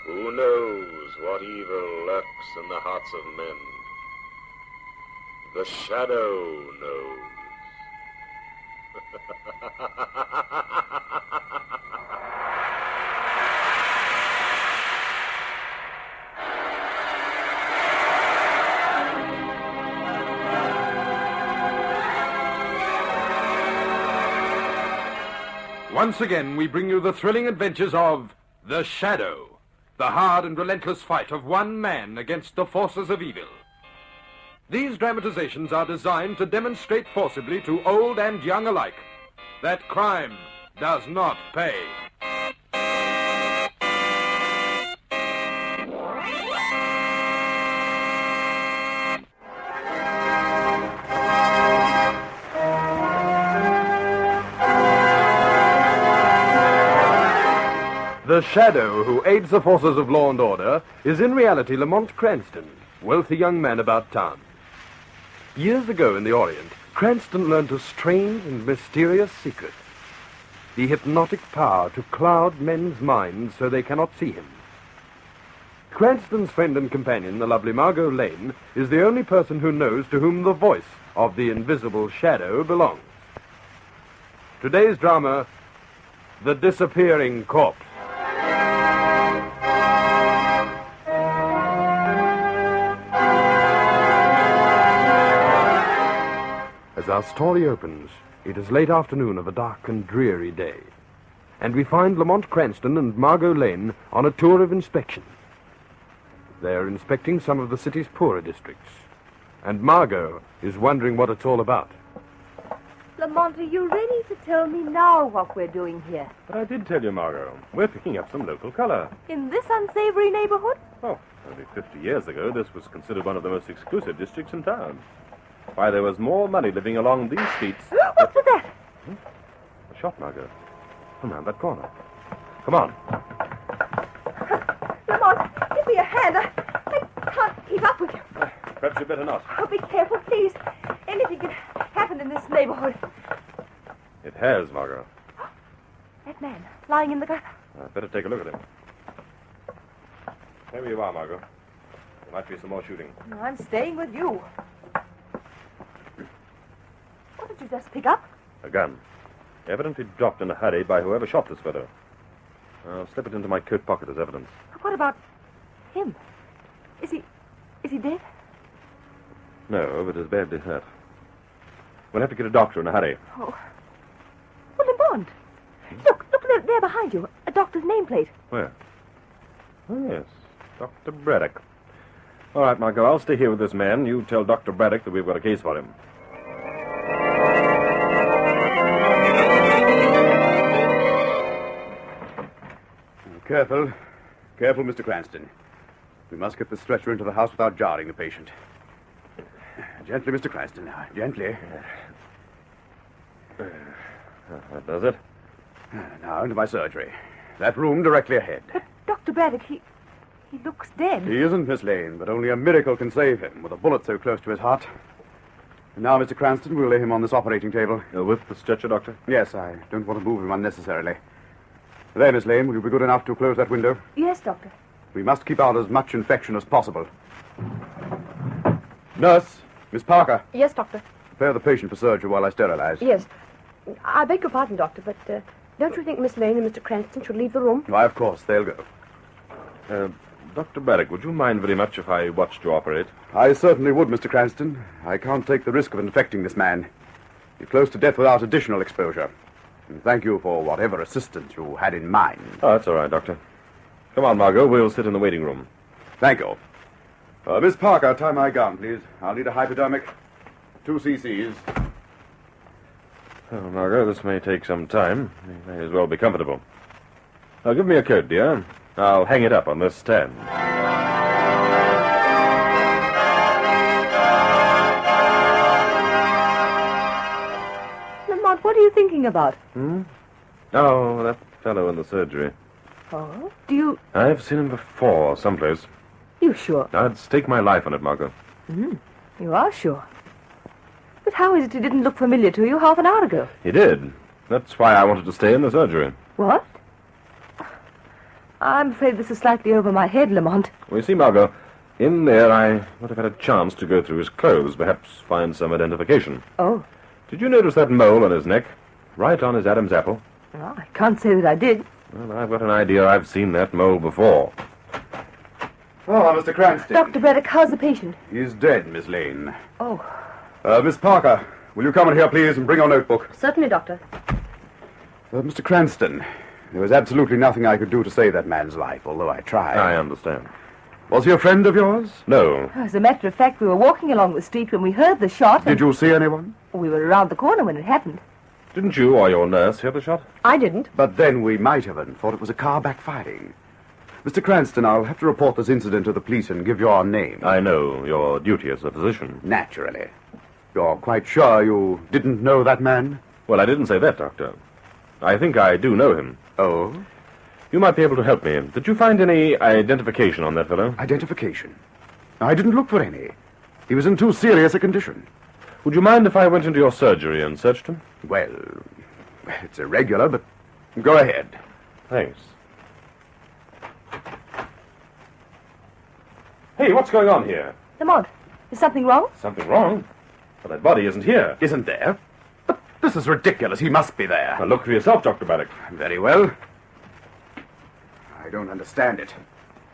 Who knows what evil lurks in the hearts of men? The Shadow knows. Once again, we bring you the thrilling adventures of The Shadow, the hard and relentless fight of one man against the forces of evil. These dramatizations are designed to demonstrate forcibly to old and young alike that crime does not pay. The Shadow, who aids the forces of law and order, is in reality Lamont Cranston, wealthy young man about town. Years ago in the Orient, Cranston learned a strange and mysterious secret: the hypnotic power to cloud men's minds so they cannot see him. Cranston's friend and companion, the lovely Margot Lane, is the only person who knows to whom the voice of the invisible Shadow belongs. Today's drama, The Disappearing Corpse. As our story opens, it is late afternoon of a dark and dreary day, and we find Lamont Cranston and Margot Lane on a tour of inspection. They are inspecting some of the city's poorer districts, and Margot is wondering what it's all about. Lamont, are you ready to tell me now what we're doing here? But I did tell you, Margot. We're picking up some local color. In this unsavory neighborhood? Oh, only 50 years ago, this was considered one of the most exclusive districts in town. Why, there was more money living along these streets. What's with that? A shot, Margot. Come round that corner. Come on. Lamont, give me a hand. I can't keep up with you. Perhaps you'd better not. Oh, be careful, please. Anything could happen in this neighborhood. It has, Margot. That man, lying in the gutter. I'd better take a look at him. There you are, Margot. There might be some more shooting. No, I'm staying with you. What did you just pick up? A gun. Evidently dropped in a hurry by whoever shot this fellow. I'll slip it into my coat pocket as evidence. What about him? Is he dead? No, but is badly hurt. We'll have to get a doctor in a hurry. Oh. Well, Lamont. Look there behind you. A doctor's nameplate. Where? Oh, yes. Dr. Braddock. All right, Margot, I'll stay here with this man. You tell Dr. Braddock that we've got a case for him. Careful. Careful, Mr. Cranston. We must get the stretcher into the house without jarring the patient. Gently, Mr. Cranston. Now, gently. That does it. Now, into my surgery. That room directly ahead. But Dr. Braddock, he looks dead. He isn't, Miss Lane, but only a miracle can save him with a bullet so close to his heart. And now, Mr. Cranston, we'll lay him on this operating table. With the stretcher, Doctor? Yes, I don't want to move him unnecessarily. There, Miss Lane, will you be good enough to close that window? Yes, Doctor. We must keep out as much infection as possible. Nurse, Miss Parker. Yes, Doctor. Prepare the patient for surgery while I sterilize. Yes. I beg your pardon, Doctor, but don't you think Miss Lane and Mr. Cranston should leave the room? Why, of course, they'll go. Dr. Braddock, would you mind very much if I watched you operate? I certainly would, Mr. Cranston. I can't take the risk of infecting this man. He's close to death without additional exposure. And thank you for whatever assistance you had in mind. Oh, that's all right, Doctor. Come on, Margot. We'll sit in the waiting room. Thank you. Miss Parker, tie my gown, please. I'll need a hypodermic. 2 cc's. Oh, Margot, this may take some time. You may as well be comfortable. Now, give me a coat, dear. I'll hang it up on this stand. Lamont, what are you thinking about? Oh, that fellow in the surgery. Oh? Do you... I've seen him before, someplace. You sure? I'd stake my life on it, Margot. You are sure. But how is it he didn't look familiar to you half an hour ago? He did. That's why I wanted to stay in the surgery. What? I'm afraid this is slightly over my head, Lamont. Well, you see, Margot, in there I might have had a chance to go through his clothes, perhaps find some identification. Oh. Did you notice that mole on his neck? Right on his Adam's apple? Well, I can't say that I did. Well, I've got an idea I've seen that mole before. Oh, Mr. Cranston. Dr. Braddock, how's the patient? He's dead, Miss Lane. Oh. Miss Parker, will you come in here, please, and bring your notebook? Certainly, Doctor. Mr. Cranston, there was absolutely nothing I could do to save that man's life, although I tried. I understand. Was he a friend of yours? No. As a matter of fact, we were walking along the street when we heard the shot. Did you see anyone? We were around the corner when it happened. Didn't you or your nurse hear the shot? I didn't. But then we might have thought it was a car backfiring. Mr. Cranston, I'll have to report this incident to the police and give your name. I know your duty as a physician. Naturally. You're quite sure you didn't know that man? Well, I didn't say that, Doctor. I think I do know him. Oh? You might be able to help me. Did you find any identification on that fellow? Identification? I didn't look for any. He was in too serious a condition. Would you mind if I went into your surgery and searched him? Well, it's irregular, but go ahead. Thanks. Hey, what's going on here? Lamont, is something wrong? Something wrong? Well, that body isn't here. Isn't there? But this is ridiculous. He must be there. Now, look for yourself, Dr. Braddock. Very well. I don't understand it.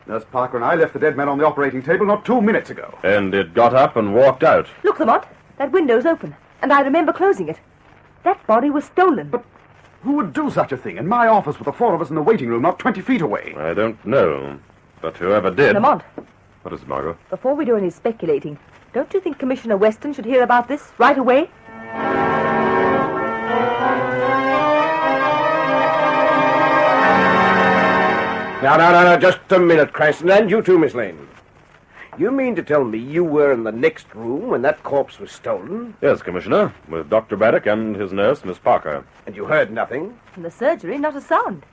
Nurse Parker and I left the dead man on the operating table not 2 minutes ago. And it got up and walked out. Look, Lamont, that window's open, and I remember closing it. That body was stolen. But who would do such a thing in my office with the four of us in the waiting room not 20 feet away? I don't know. But whoever did... Lamont, What is it, Margot? before we do any speculating, don't you think Commissioner Weston should hear about this right away? No, just a minute, Cranston, and you too, Miss Lane. You mean to tell me you were in the next room when that corpse was stolen, Yes, Commissioner, with Dr. Braddock and his nurse, Miss Parker. and you heard nothing? In the surgery, not a sound.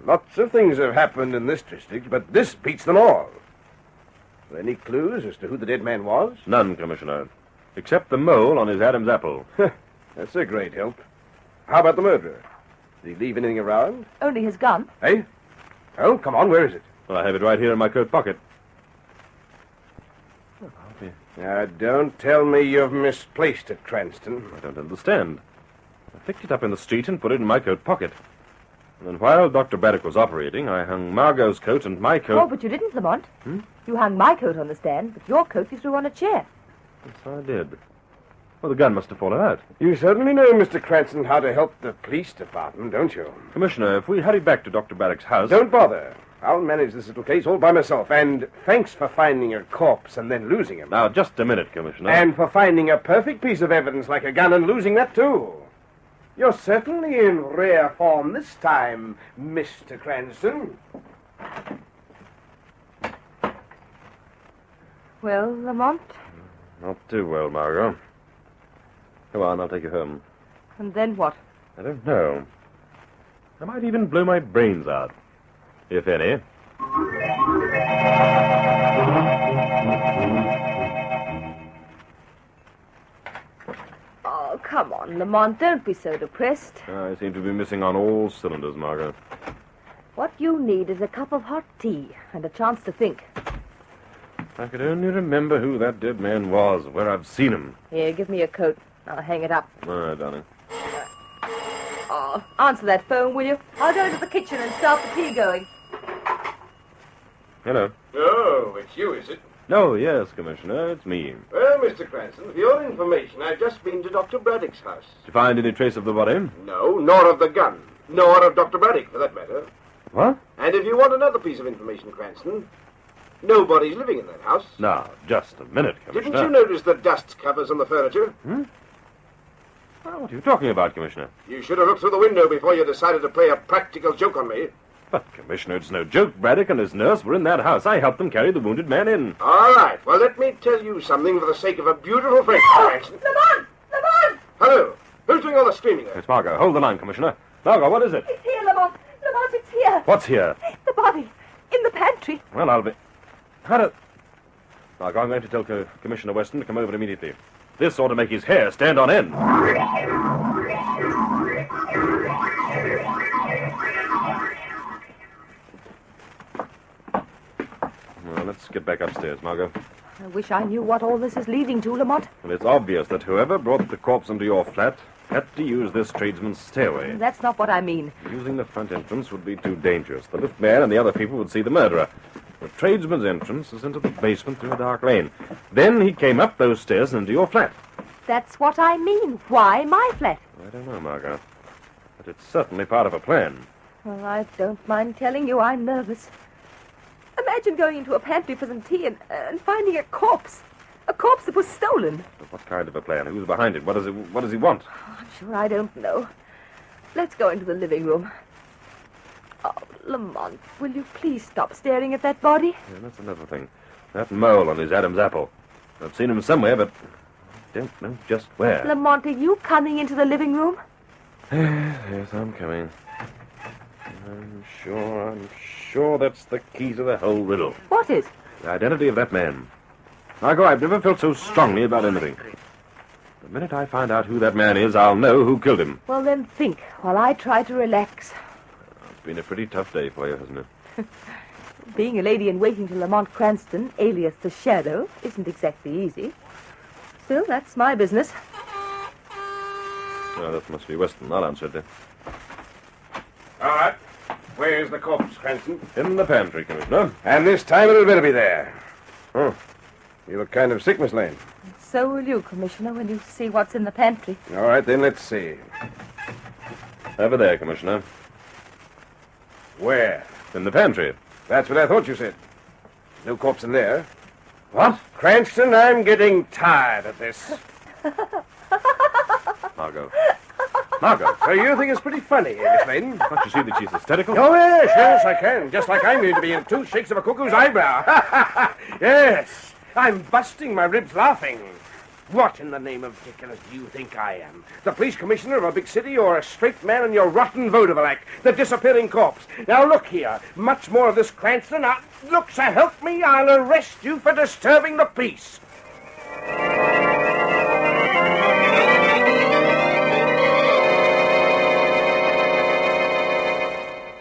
Lots of things have happened in this district, but this beats them all. Are there any clues as to who the dead man was? None, Commissioner. Except the mole on his Adam's apple. That's a great help. How about the murderer? Did he leave anything around? Only his gun. Eh? Oh, come on, where is it? Well, I have it right here in my coat pocket. Now, don't tell me you've misplaced it, Cranston. I don't understand. I picked it up in the street and put it in my coat pocket. And then while Dr. Braddock was operating, I hung Margot's coat and my coat... Oh, but you didn't, Lamont. You hung my coat on the stand, but your coat you threw on a chair. Yes, I did. Well, the gun must have fallen out. You certainly know, Mr. Cranston, how to help the police department, don't you? Commissioner, if we hurry back to Dr. Braddock's house... Don't bother. I'll manage this little case all by myself. And thanks for finding a corpse and then losing him. Now, just a minute, Commissioner. And for finding a perfect piece of evidence like a gun and losing that, too. You're certainly in rare form this time, Mr. Cranston. Well, Lamont, Not too well, Margot. Come on, I'll take you home. and then what? I don't know. I might even blow my brains out. If any. Oh, come on, Lamont, don't be so depressed. I seem to be missing on all cylinders, Margot. What you need is a cup of hot tea and a chance to think. If I could only remember who that dead man was, where I've seen him. Here, give me your coat. I'll hang it up. All right, darling. Oh, answer that phone, will you? I'll go into the kitchen and start the tea going. Hello. Oh, it's you, is it? No, yes, Commissioner, it's me. Well, Mr. Cranston, for your information, I've just been to Dr. Braddock's house. Did you find any trace of the body? No, nor of the gun. Nor of Dr. Braddock, for that matter. What? And if you want another piece of information, Cranston, nobody's living in that house. Now, just a minute, Commissioner. Didn't you notice the dust covers on the furniture? Oh, what are you talking about, Commissioner? You should have looked through the window before you decided to play a practical joke on me. But, Commissioner, it's no joke. Braddock and his nurse were in that house. I helped them carry the wounded man in. All right, well, let me tell you something for the sake of a beautiful friend, Cranston. Lamont! Lamont! Hello, who's doing all the screaming there? It's Margot. Hold the line, Commissioner. Margot, what is it? It's here, Lamont! Lamont, it's here! What's here? The body! In the pantry! Well, I'll be... How do... Margot, I'm going to tell Commissioner Weston to come over immediately. This ought to make his hair stand on end. Now, let's get back upstairs, Margot. I wish I knew what all this is leading to, Lamont. Well, it's obvious that whoever brought the corpse into your flat had to use this tradesman's stairway. That's not what I mean. Using the front entrance would be too dangerous. The liftman and the other people would see the murderer. The tradesman's entrance is into the basement through a dark lane. Then he came up those stairs and into your flat. That's what I mean. Why my flat? I don't know, Margot. But it's certainly part of a plan. Well, I don't mind telling you I'm nervous. Imagine going into a pantry for some tea and finding a corpse. A corpse that was stolen. But what kind of a plan? Who's behind it? What does he want? Oh, I'm sure I don't know. Let's go into the living room. Oh, Lamont, will you please stop staring at that body? Yeah, that's another thing. That mole on his Adam's apple. I've seen him somewhere, but I don't know just where. Lamont, are you coming into the living room? Yes, I'm coming. I'm sure that's the key to the whole riddle. What is? The identity of that man. Margot, I've never felt so strongly about anything. The minute I find out who that man is, I'll know who killed him. Well, then think while I try to relax. It's been a pretty tough day for you, hasn't it? Being a lady in waiting to Lamont Cranston, alias the Shadow, isn't exactly easy. Still, that's my business. Oh, that must be Weston. I'll answer it then. All right. Where's the corpse, Cranston? In the pantry, Commissioner. And this time it'll better be there. Oh, you look kind of sick, Miss Lane. So will you, Commissioner, when you see what's in the pantry. All right, then let's see. Over there, Commissioner. Where? In the pantry. That's what I thought you said. No corpse in there. What? Cranston, I'm getting tired of this. Margot. Margot, so you think it's pretty funny, Miss Lane? Can't you see that she's hysterical? Oh, yes, I can. Just like I'm going to be in 2 shakes of a cuckoo's eyebrow. Yes, I'm busting my ribs laughing. What in the name of ridiculous do you think I am? The police commissioner of a big city or a straight man in your rotten vaudeville act? The disappearing corpse. Now look here, much more of this, Cranston. Look, so help me, I'll arrest you for disturbing the peace.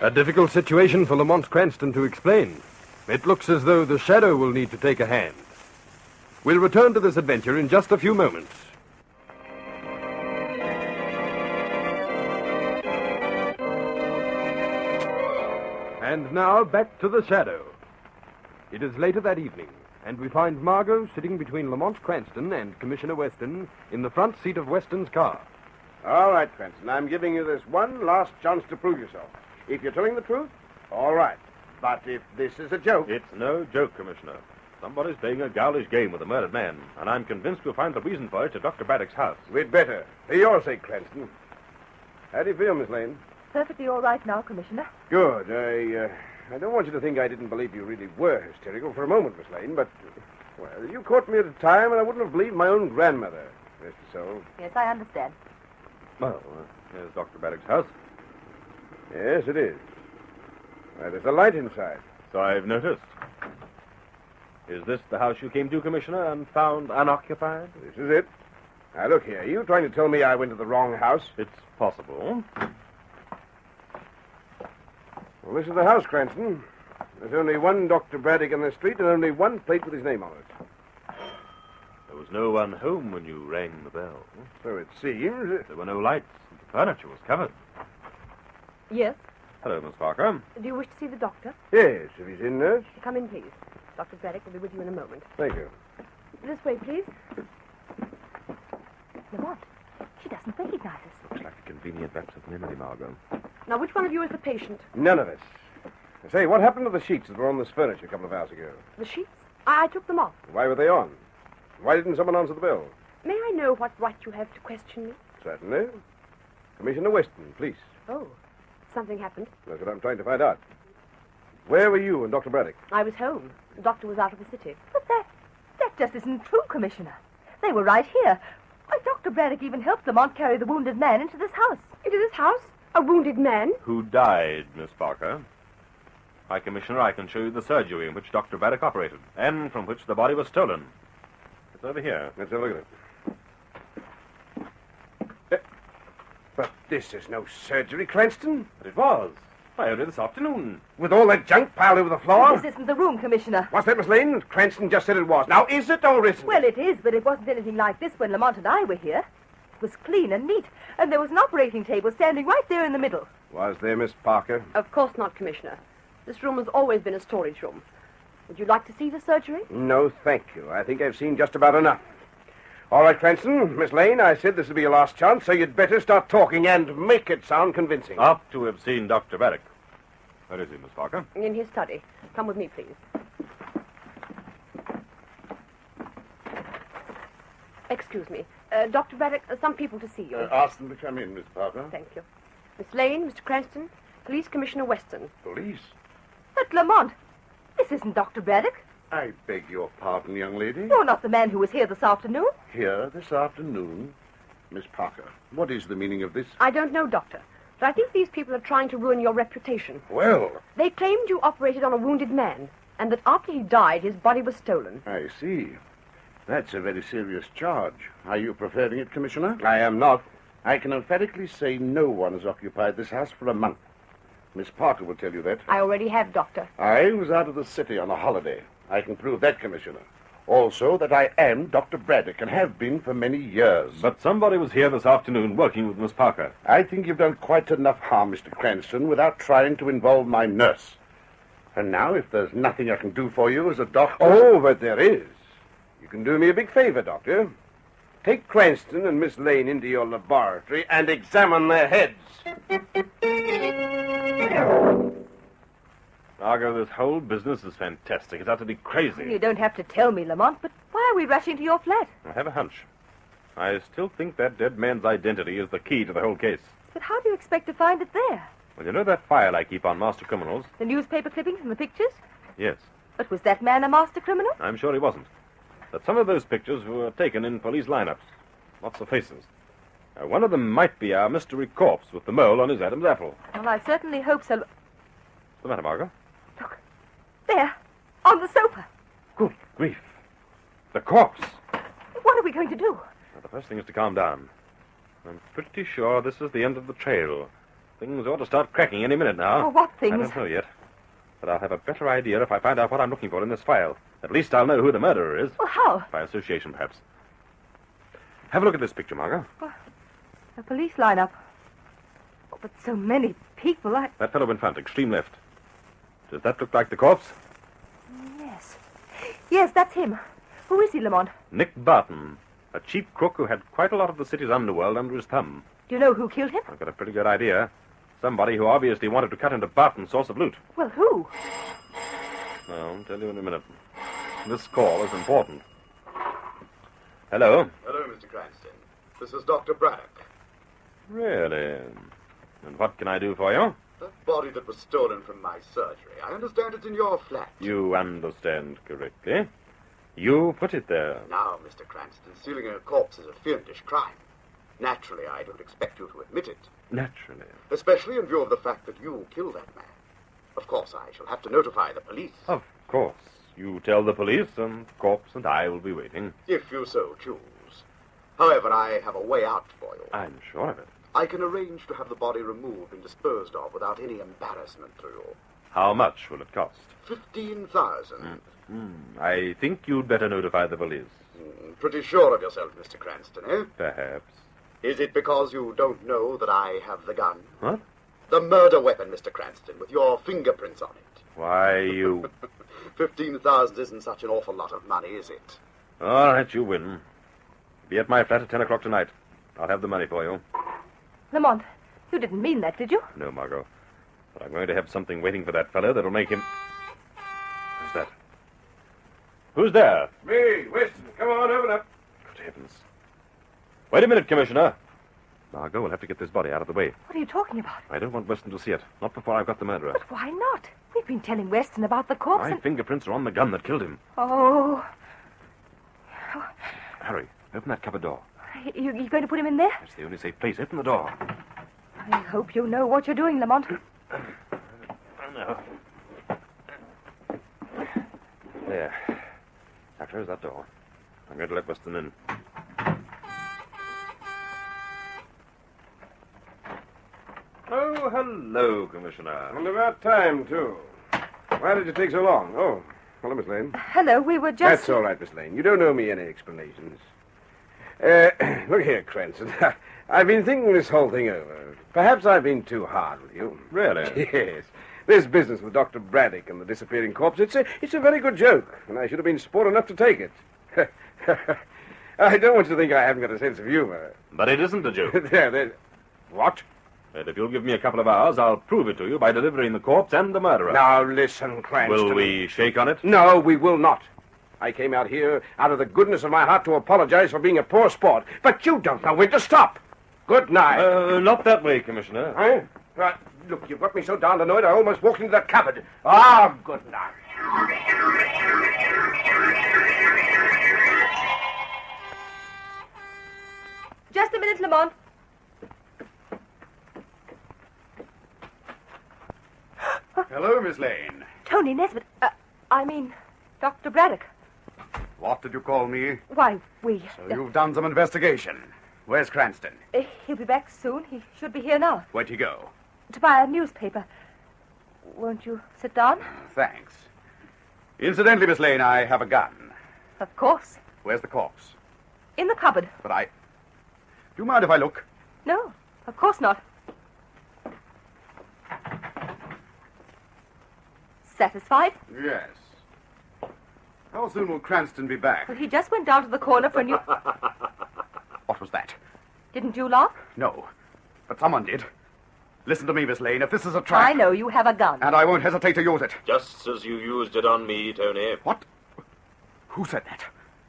A difficult situation for Lamont Cranston to explain. It looks as though the Shadow will need to take a hand. We'll return to this adventure in just a few moments. And now, back to the Shadow. It is later that evening, and we find Margot sitting between Lamont Cranston and Commissioner Weston in the front seat of Weston's car. All right, Cranston, I'm giving you this one last chance to prove yourself. If you're telling the truth, all right. But if this is a joke... It's no joke, Commissioner. Somebody's playing a ghoulish game with a murdered man, and I'm convinced we'll find the reason for it at Dr. Braddock's house. We'd better. For your sake, Cranston. How do you feel, Miss Lane? Perfectly all right now, Commissioner. Good. I don't want you to think I didn't believe you really were hysterical for a moment, Miss Lane, but, well, you caught me at a time and I wouldn't have believed my own grandmother. Rest her soul. Yes, I understand. Well, here's Dr. Braddock's house. Yes, it is. There's a light inside. So I've noticed. Is this the house you came to, Commissioner, and found unoccupied? This is it. Now, look here. Are you trying to tell me I went to the wrong house? It's possible. Well, this is the house, Cranston. There's only one Dr. Braddock in the street and only one plate with his name on it. There was no one home when you rang the bell. So it seems. There were no lights. The furniture was covered. Yes. Hello, Miss Parker. Do you wish to see the doctor? Yes, if he's in, nurse. Come in, please. Dr. Braddock will be with you in a moment. Thank you. This way, please. Lamont, she doesn't recognize us. Looks like a convenient lapse of memory, Margot. Now, which one of you is the patient? None of us. Say, what happened to the sheets that were on this furniture a couple of hours ago? The sheets? I took them off. Why were they on? Why didn't someone answer the bell? May I know what right you have to question me? Certainly. Commissioner Weston, police. Oh, something happened. That's what I'm trying to find out. Where were you and Dr. Braddock? I was home. The doctor was out of the city. But that just isn't true, Commissioner. They were right here. Why, Dr. Braddock even helped Lamont carry the wounded man into this house. Into this house? A wounded man? Who died, Miss Parker? Hi, Commissioner, I can show you the surgery in which Dr. Braddock operated, and from which the body was stolen. It's over here. Let's have a look at it. But this is no surgery, Cranston. But it was. Why, only this afternoon. With all that junk piled over the floor? This isn't the room, Commissioner. What's that, Miss Lane? Cranston just said it was. Now, is it or isn't it? Well, it is, but it wasn't anything like this when Lamont and I were here. It was clean and neat, and there was an operating table standing right there in the middle. Was there, Miss Parker? Of course not, Commissioner. This room has always been a storage room. Would you like to see the surgery? No, thank you. I think I've seen just about enough. All right, Cranston, Miss Lane, I said this would be your last chance, so you'd better start talking and make it sound convincing. Ought to have seen Dr. Braddock. Where is he, Miss Parker? In his study. Come with me, please. Excuse me. Dr. Braddock, some people to see you. Ask them to come in, Miss Parker. Thank you. Miss Lane, Mr. Cranston, Police Commissioner Weston. Police? But, Lamont, this isn't Dr. Braddock. I beg your pardon, young lady. You're not the man who was here this afternoon. Here this afternoon. Miss Parker, what is the meaning of this? I don't know, Doctor, but I think these people are trying to ruin your reputation. Well, They claimed you operated on a wounded man, and that after he died, his body was stolen. I see. That's a very serious charge. Are you preferring it, Commissioner? I am not. I can emphatically say no one has occupied this house for a month. Miss Parker will tell you that. I already have, Doctor. I was out of the city on a holiday. I can prove that, Commissioner. Also, that I am Dr. Braddock and have been for many years. But somebody was here this afternoon working with Miss Parker. I think you've done quite enough harm, Mr. Cranston, without trying to involve my nurse. And now, if there's nothing I can do for you as a doctor... Oh, but there is. You can do me a big favor, Doctor. Take Cranston and Miss Lane into your laboratory and examine their heads. Margot, this whole business is fantastic. It's utterly crazy. You don't have to tell me, Lamont, but why are we rushing to your flat? I have a hunch. I still think that dead man's identity is the key to the whole case. But how do you expect to find it there? Well, you know that file I keep on master criminals? The newspaper clippings and the pictures? Yes. But was that man a master criminal? I'm sure he wasn't. But some of those pictures were taken in police lineups. Lots of faces. One of them might be our mystery corpse with the mole on his Adam's apple. Well, I certainly hope so. What's the matter, Margot? Look, there, on the sofa. Good grief. The corpse. What are we going to do? Now, the first thing is to calm down. I'm pretty sure this is the end of the trail. Things ought to start cracking any minute now. Oh, what things? I don't know yet. But I'll have a better idea if I find out what I'm looking for in this file. At least I'll know who the murderer is. Well, how? By association, perhaps. Have a look at this picture, Margot. A police lineup. Oh, but so many people, That fellow in front, extreme left. Does that look like the corpse? Yes. Yes, that's him. Who is he, Lamont? Nick Barton, a cheap crook who had quite a lot of the city's underworld under his thumb. Do you know who killed him? I've got a pretty good idea. Somebody who obviously wanted to cut into Barton's source of loot. Well, who? I'll tell you in a minute. This call is important. Hello? Hello, Mr. Cranston. This is Dr. Braddock. Really? And what can I do for you? That body that was stolen from my surgery, I understand it's in your flat. You understand correctly. You put it there. Now, Mr. Cranston, stealing a corpse is a fiendish crime. Naturally, I don't expect you to admit it, Naturally. especially in view of the fact that you killed that man. Of course, I shall have to notify the police, Of course. You tell the police, and Corpse and I will be waiting. if you so choose. However, I have a way out for you. I'm sure of it. I can arrange to have the body removed and disposed of without any embarrassment to you. How much will it cost? 15,000. I think you'd better notify the police. Pretty sure of yourself, Mr. Cranston, eh? Perhaps. Is it because you don't know that I have the gun? What? The murder weapon, Mr. Cranston, with your fingerprints on it. Why, you... 15,000 isn't such an awful lot of money, is it? All right, you win. Be at my flat at 10 o'clock tonight. I'll have the money for you. Lamont, you didn't mean that, did you? No, Margot. But I'm going to have something waiting for that fellow that'll make him... Who's that? Who's there? Me, Weston, come on, open up. Good heavens. Wait a minute, Commissioner. Margot, we'll have to get this body out of the way. What are you talking about? I don't want Weston to see it. Not before I've got the murderer. But why not? We've been telling Weston about the corpse My and... fingerprints are on the gun that killed him. Oh, Hurry, open that cupboard door. you're going to put him in there? That's the only safe place. Open the door. I hope you know what you're doing, Lamont. I know. There. Now close that door. I'm going to let Weston in. Oh, hello, Commissioner. And about time, too. Why did you take so long? Oh, hello, Miss Lane. Hello, we were just... That's all right, Miss Lane. You don't owe me any explanations. Look here, Cranston. I've been thinking this whole thing over. Perhaps I've been too hard with you. Really? Yes. This business with Dr. Braddock and the disappearing corpse, it's a very good joke, and I should have been sport enough to take it. I don't want you to think I haven't got a sense of humor. But it isn't a joke. There. What? And if you'll give me a couple of hours, I'll prove it to you by delivering the corpse and the murderer. Now, listen, Cranston. Will we shake on it? No, we will not. I came out here out of the goodness of my heart to apologize for being a poor sport, but you don't know when to stop. Good night. Not that way, Commissioner. Huh? Look, you've got me so darned annoyed I almost walked into that cupboard. Ah, good night. Just a minute, Lamont. Hello, Miss Lane. Tony Nesbitt. I mean, Dr. Braddock. What did you call me? Why, we... So you've done some investigation. Where's Cranston? He'll be back soon. He should be here now. Where'd he go? To buy a newspaper. Won't you sit down? Thanks. Incidentally, Miss Lane, I have a gun. Of course. Where's the corpse? In the cupboard. But do you mind if I look? No, of course not. Satisfied? Yes. How soon will Cranston be back? Well, he just went down to the corner for a new... What was that? Didn't you laugh? No. But someone did. Listen to me, Miss Lane. If this is a trap... I know you have a gun. And I won't hesitate to use it. Just as you used it on me, Tony. What? Who said that?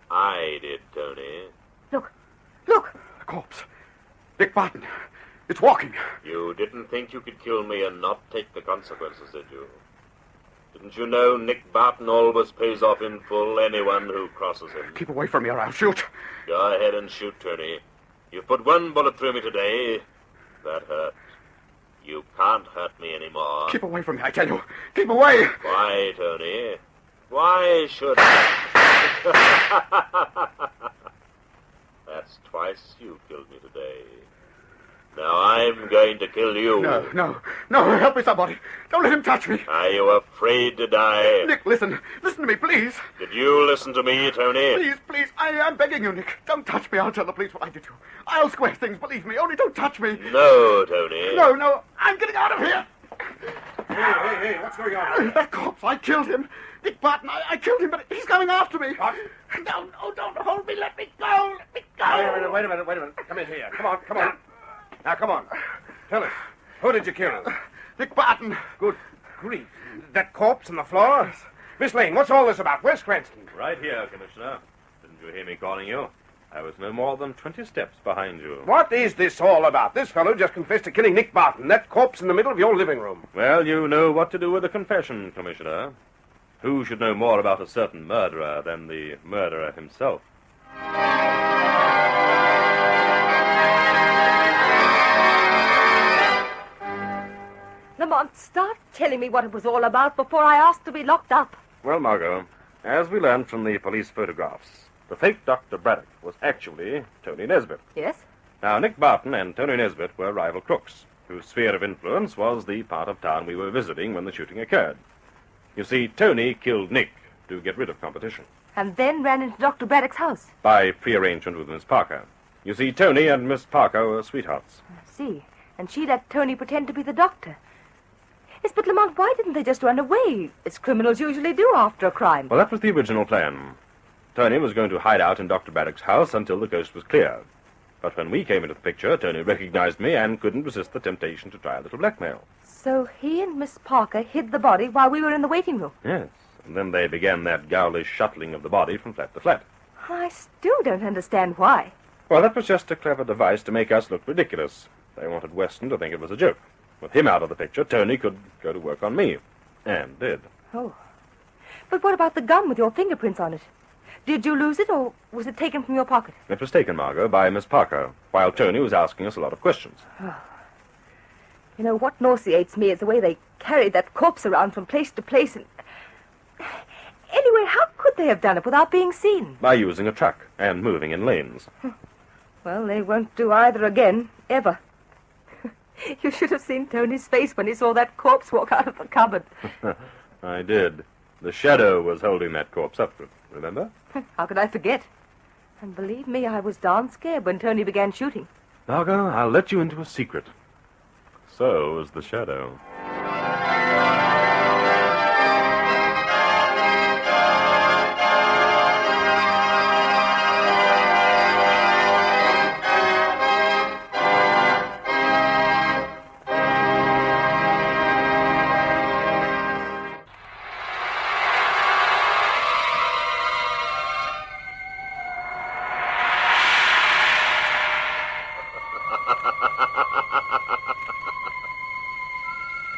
I did, Tony. Look. Look. The corpse. Nick Barton. It's walking. You didn't think you could kill me and not take the consequences, did you? Didn't you know Nick Barton always pays off in full anyone who crosses him? Keep away from me or I'll shoot. Go ahead and shoot, Tony. You've put one bullet through me today. That hurt. You can't hurt me anymore. Keep away from me, I tell you. Keep away. Why, Tony? Why should I? That's twice you killed me today. Now I'm going to kill you. No. Help me, somebody. Don't let him touch me. Are you afraid to die? Nick, listen. Listen to me, please. Did you listen to me, Tony? Please. I'm begging you, Nick. Don't touch me. I'll tell the police what I did to you. I'll square things, believe me. Only don't touch me. No, Tony. No. I'm getting out of here. Hey, what's going on? That corpse, I killed him. Nick Barton, I killed him, but he's coming after me. What? No, don't hold me. Let me go. Wait a minute. Come in here. Come on. Now, come on. Tell us, who did you kill? Nick Barton. Good grief. That corpse on the floor? Miss Lane, what's all this about? Where's Cranston? Right here, Commissioner. Didn't you hear me calling you? I was no more than 20 steps behind you. What is this all about? This fellow just confessed to killing Nick Barton. That corpse in the middle of your living room. Well, you know what to do with a confession, Commissioner. Who should know more about a certain murderer than the murderer himself? Lamont, start telling me what it was all about before I asked to be locked up. Well, Margot, as we learned from the police photographs, the fake Dr. Braddock was actually Tony Nesbitt. Yes? Now, Nick Barton and Tony Nesbitt were rival crooks, whose sphere of influence was the part of town we were visiting when the shooting occurred. You see, Tony killed Nick to get rid of competition. And then ran into Dr. Braddock's house. By prearrangement with Miss Parker. You see, Tony and Miss Parker were sweethearts. I see. And she let Tony pretend to be the doctor. Yes, but Lamont, why didn't they just run away, as criminals usually do after a crime? Well, that was the original plan. Tony was going to hide out in Dr. Braddock's house until the coast was clear. But when we came into the picture, Tony recognized me and couldn't resist the temptation to try a little blackmail. So he and Miss Parker hid the body while we were in the waiting room. Yes, and then they began that ghoulish shuttling of the body from flat to flat. I still don't understand why. Well, that was just a clever device to make us look ridiculous. They wanted Weston to think it was a joke. With him out of the picture, Tony could go to work on me. And did. Oh. But what about the gun with your fingerprints on it? Did you lose it, or was it taken from your pocket? It was taken, Margot, by Miss Parker, while Tony was asking us a lot of questions. You know, what nauseates me is the way they carried that corpse around from place to place and... Anyway, how could they have done it without being seen? By using a truck and moving in lanes. Well, they won't do either again, ever. You should have seen Tony's face when he saw that corpse walk out of the cupboard. I did. The shadow was holding that corpse up, remember? How could I forget? And believe me, I was darn scared when Tony began shooting. Margot, I'll let you into a secret. So was the shadow.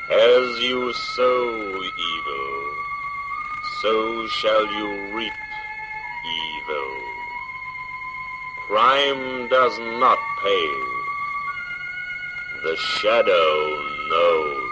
As you sow evil, so shall you reap evil. Crime does not pay. The shadow knows.